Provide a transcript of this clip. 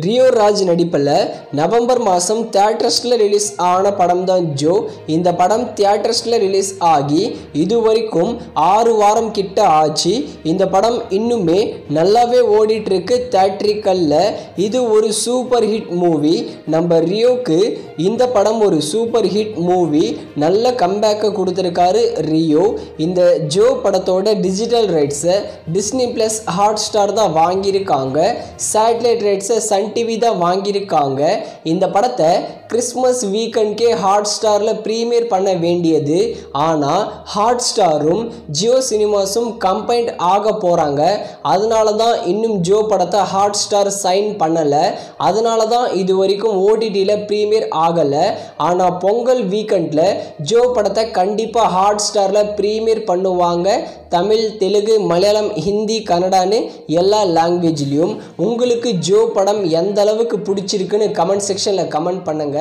Rio Raj நடிப்பில் November மாதம் தியேட்டர்ஸில் release ஆன படம் தான் ஜோ. இந்த படம் தியேட்டர்ஸில் ரிலீஸ் ஆகி இதுவரைக்கும் 6 வாரம் கிட்ட ஆச்சு. இந்த படம் இன்னுமே நல்லாவே ஓடிட்டுருக்கு தியேட்ரிக்கல்ல. இது ஒரு சூப்பர் ஹிட் மூவி. நம்ம ரியோக்கு இந்த படம் ஒரு சூப்பர் ஹிட் மூவி. நல்ல கம்பேக்கை கொடுத்துருக்காரு ரியோ. இந்த ஜோ படத்தோட டிஜிட்டல் ரைட்ஸை டிஸ்னி ப்ளஸ் ஹாட் ஸ்டார் தான் வாங்கியிருக்காங்க. சேட்டலைட் ரைட்ஸை சன் டிவி தான் வாங்கியிருக்காங்க. இந்த படத்தை கிறிஸ்மஸ் வீக்கெண்ட்கே ஹாட் ஸ்டாரில் ப்ரீமியர் பண்ண வேண்டியது. ஆனால் ஹாட் ஸ்டாரும் ஜியோ சினிமாஸும் கம்பைன்ட் ஆக போகிறாங்க. அதனால தான் இன்னும் ஜோ படத்தை ஹாட் ஸ்டார் சைன் பண்ணலை. அதனால தான் இது வரைக்கும் ஓடிடியில் ப்ரீமியர் ஆகலை. ஆனால் பொங்கல் வீக்கெண்டில் ஜோ படத்தை கண்டிப்பாக ஹாட் ஸ்டாரில் ப்ரீமியர் பண்ணுவாங்க. தமிழ், தெலுங்கு, மலையாளம், ஹிந்தி, கன்னடான்னு எல்லா லாங்குவேஜ்லேயும். உங்களுக்கு ஜோ படம் எந்த அளவுக்கு பிடிச்சிருக்குன்னு கமெண்ட் செக்ஷனில் கமெண்ட் பண்ணுங்கள்.